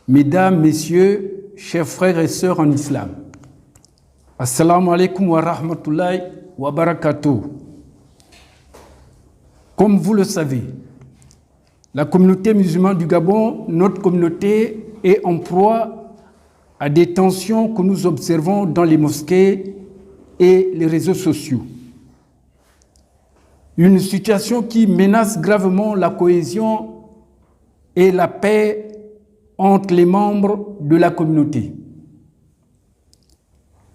Mesdames, Messieurs, chers frères et sœurs en islam, Assalamu alaikum wa rahmatullahi wa barakatuh. Comme vous le savez, la communauté musulmane du Gabon, notre communauté, est en proie à des tensions que nous observons dans les mosquées et les réseaux sociaux. Une situation qui menace gravement la cohésion et la paix entre les membres de la communauté.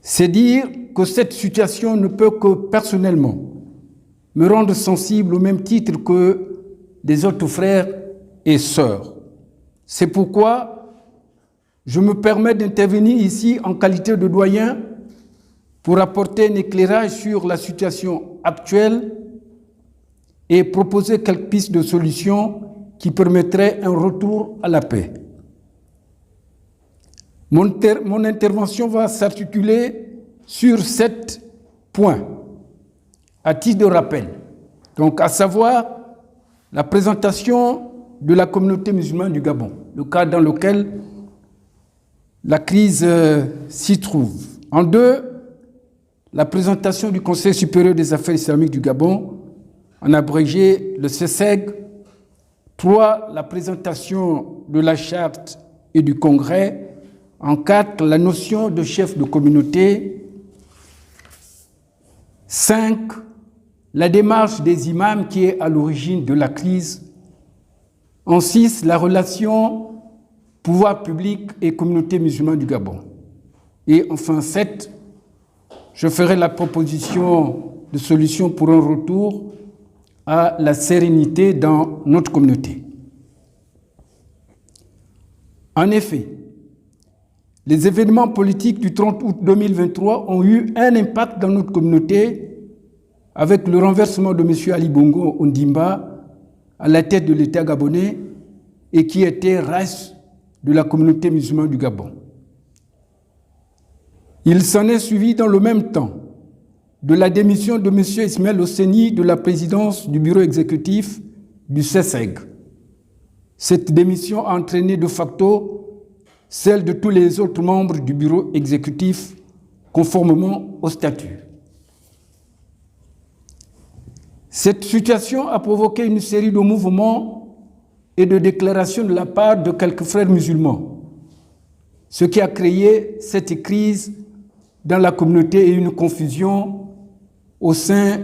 C'est dire que cette situation ne peut que personnellement me rendre sensible au même titre que les autres frères et sœurs. C'est pourquoi je me permets d'intervenir ici en qualité de doyen pour apporter un éclairage sur la situation actuelle et proposer quelques pistes de solutions qui permettraient un retour à la paix. Mon intervention va s'articuler sur 7 points, à titre de rappel. Donc, à savoir la présentation de la communauté musulmane du Gabon, le cadre dans lequel la crise s'y trouve. En 2, la présentation du Conseil supérieur des affaires islamiques du Gabon, en abrégé le CESEG. 3, la présentation de la charte et du congrès. En 4, la notion de chef de communauté. 5, la démarche des imams qui est à l'origine de la crise. En 6, la relation pouvoir public et communauté musulmane du Gabon. Et enfin 7, je ferai la proposition de solution pour un retour à la sérénité dans notre communauté. En effet, les événements politiques du 30 août 2023 ont eu un impact dans notre communauté avec le renversement de M. Ali Bongo Ondimba à la tête de l'État gabonais et qui était ras de la communauté musulmane du Gabon. Il s'en est suivi dans le même temps de la démission de M. Ismaël Osseni de la présidence du bureau exécutif du CESEG. Cette démission a entraîné de facto celle de tous les autres membres du bureau exécutif conformément au statut. Cette situation a provoqué une série de mouvements et de déclarations de la part de quelques frères musulmans, ce qui a créé cette crise dans la communauté et une confusion au sein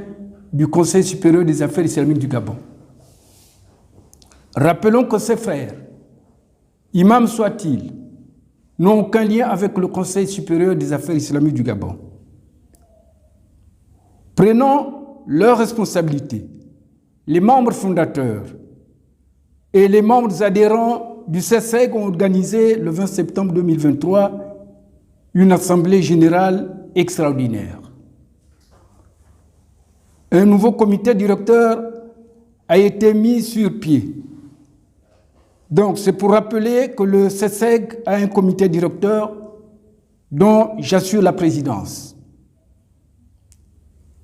du Conseil supérieur des affaires islamiques du Gabon. Rappelons que ces frères, imams soient-ils, n'ont aucun lien avec le Conseil supérieur des affaires islamiques du Gabon. Prenons leurs responsabilités. Les membres fondateurs et les membres adhérents du CESEG ont organisé le 20 septembre 2023 une assemblée générale extraordinaire. Un nouveau comité directeur a été mis sur pied. Donc, c'est pour rappeler que le CESEG a un comité directeur dont j'assure la présidence.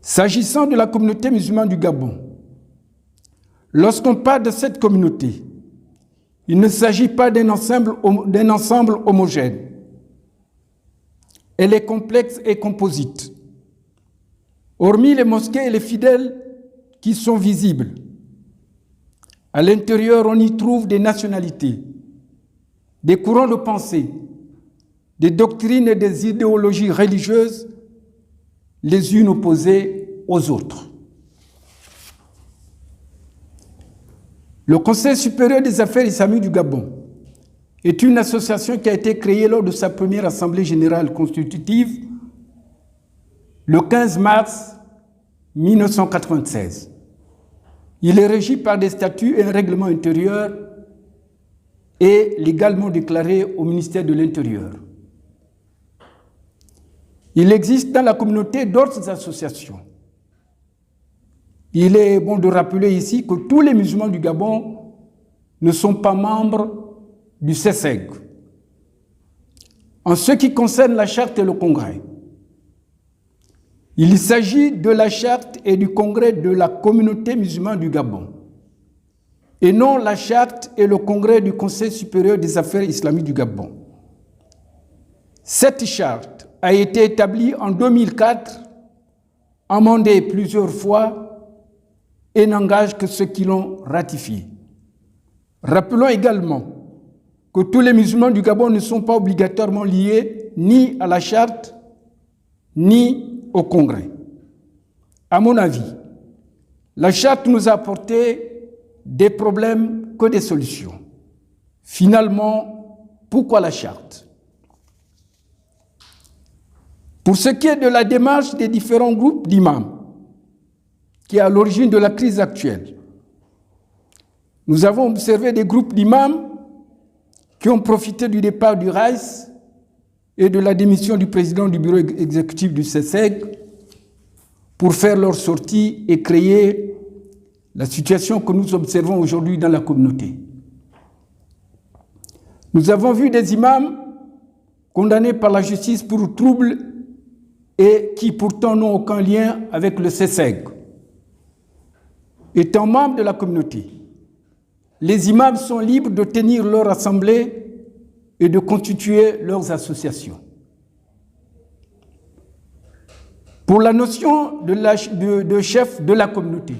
S'agissant de la communauté musulmane du Gabon, lorsqu'on parle de cette communauté, il ne s'agit pas d'un ensemble homogène. Elle est complexe et composite. Hormis les mosquées et les fidèles qui sont visibles, à l'intérieur, on y trouve des nationalités, des courants de pensée, des doctrines et des idéologies religieuses, les unes opposées aux autres. Le Conseil supérieur des affaires islamiques du Gabon est une association qui a été créée lors de sa première assemblée générale constitutive le 15 mars 1996. Il est régi par des statuts et un règlement intérieur et légalement déclaré au ministère de l'Intérieur. Il existe dans la communauté d'autres associations. Il est bon de rappeler ici que tous les musulmans du Gabon ne sont pas membres du CESEG. En ce qui concerne la charte et le congrès, il s'agit de la charte et du congrès de la communauté musulmane du Gabon et non la charte et le congrès du Conseil supérieur des affaires islamiques du Gabon. Cette charte a été établie en 2004, amendée plusieurs fois et n'engage que ceux qui l'ont ratifiée. Rappelons également que tous les musulmans du Gabon ne sont pas obligatoirement liés ni à la charte ni au congrès. À mon avis, la charte nous a apporté des problèmes que des solutions. Finalement, pourquoi la charte? Pour ce qui est de la démarche des différents groupes d'imams, qui est à l'origine de la crise actuelle, nous avons observé des groupes d'imams qui ont profité du départ du RAIS et de la démission du président du bureau exécutif du CESEG pour faire leur sortie et créer la situation que nous observons aujourd'hui dans la communauté. Nous avons vu des imams condamnés par la justice pour troubles et qui pourtant n'ont aucun lien avec le CESEG. Étant membres de la communauté, les imams sont libres de tenir leur assemblée et de constituer leurs associations. Pour la notion de chef de la communauté,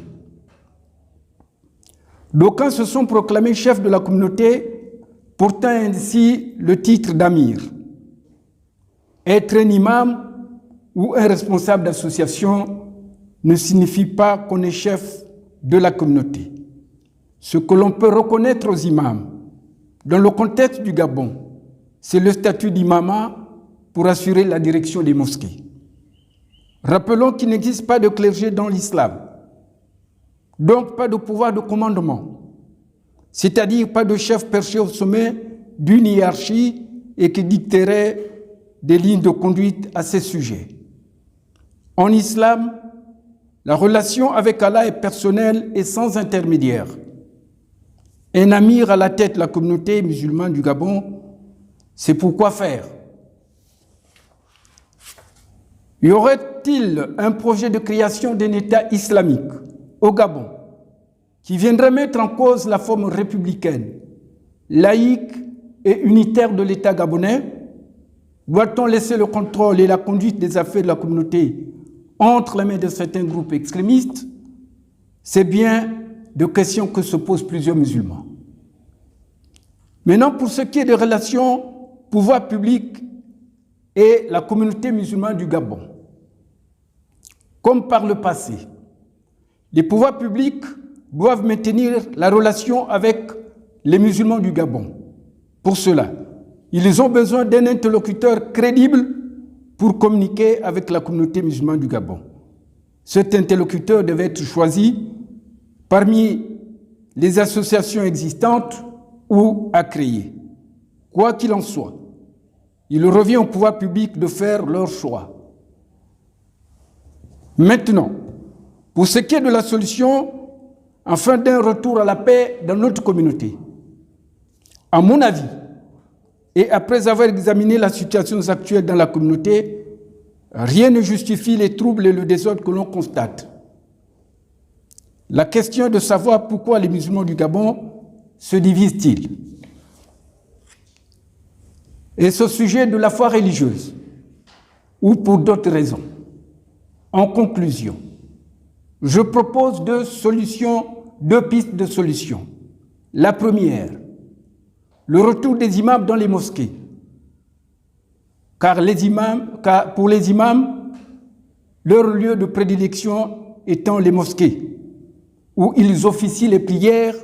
d'aucuns se sont proclamés chefs de la communauté, portant ainsi le titre d'amir. Être un imam ou un responsable d'association ne signifie pas qu'on est chef de la communauté. Ce que l'on peut reconnaître aux imams, dans le contexte du Gabon, c'est le statut d'imama pour assurer la direction des mosquées. Rappelons qu'il n'existe pas de clergé dans l'islam, donc pas de pouvoir de commandement, c'est-à-dire pas de chef perché au sommet d'une hiérarchie et qui dicterait des lignes de conduite à ces sujets. En islam, la relation avec Allah est personnelle et sans intermédiaire. Un amir à la tête de la communauté musulmane du Gabon, c'est pourquoi faire? Y aurait-il un projet de création d'un État islamique au Gabon qui viendrait mettre en cause la forme républicaine, laïque et unitaire de l'État gabonais? Doit-on laisser le contrôle et la conduite des affaires de la communauté entre les mains de certains groupes extrémistes? C'est bien de questions que se posent plusieurs musulmans. Maintenant, pour ce qui est des relations pouvoir public et la communauté musulmane du Gabon, comme par le passé, les pouvoirs publics doivent maintenir la relation avec les musulmans du Gabon. Pour cela, ils ont besoin d'un interlocuteur crédible pour communiquer avec la communauté musulmane du Gabon. Cet interlocuteur devait être choisi parmi les associations existantes ou à créer. Quoi qu'il en soit, il revient au pouvoir public de faire leur choix. Maintenant, pour ce qui est de la solution, afin d'un retour à la paix dans notre communauté, à mon avis, et après avoir examiné la situation actuelle dans la communauté, rien ne justifie les troubles et le désordre que l'on constate. La question est de savoir pourquoi les musulmans du Gabon se divisent-ils. Est-ce au sujet de la foi religieuse ou pour d'autres raisons? En conclusion, je propose deux pistes de solutions. La première, le retour des imams dans les mosquées. Car pour les imams, leur lieu de prédilection étant les mosquées, où ils officient les prières,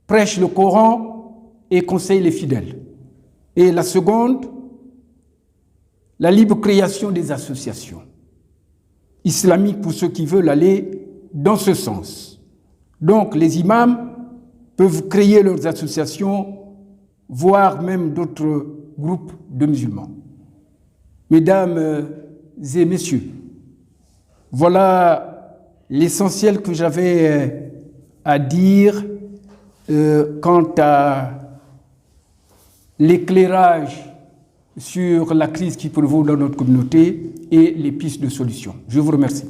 prêchent le Coran et conseillent les fidèles. Et la seconde, la libre création des associations islamiques pour ceux qui veulent aller dans ce sens. Donc les imams peuvent créer leurs associations, voire même d'autres groupes de musulmans. Mesdames et messieurs, voilà l'essentiel que j'avais à dire quant à l'éclairage sur la crise qui prévaut dans notre communauté et les pistes de solutions. Je vous remercie.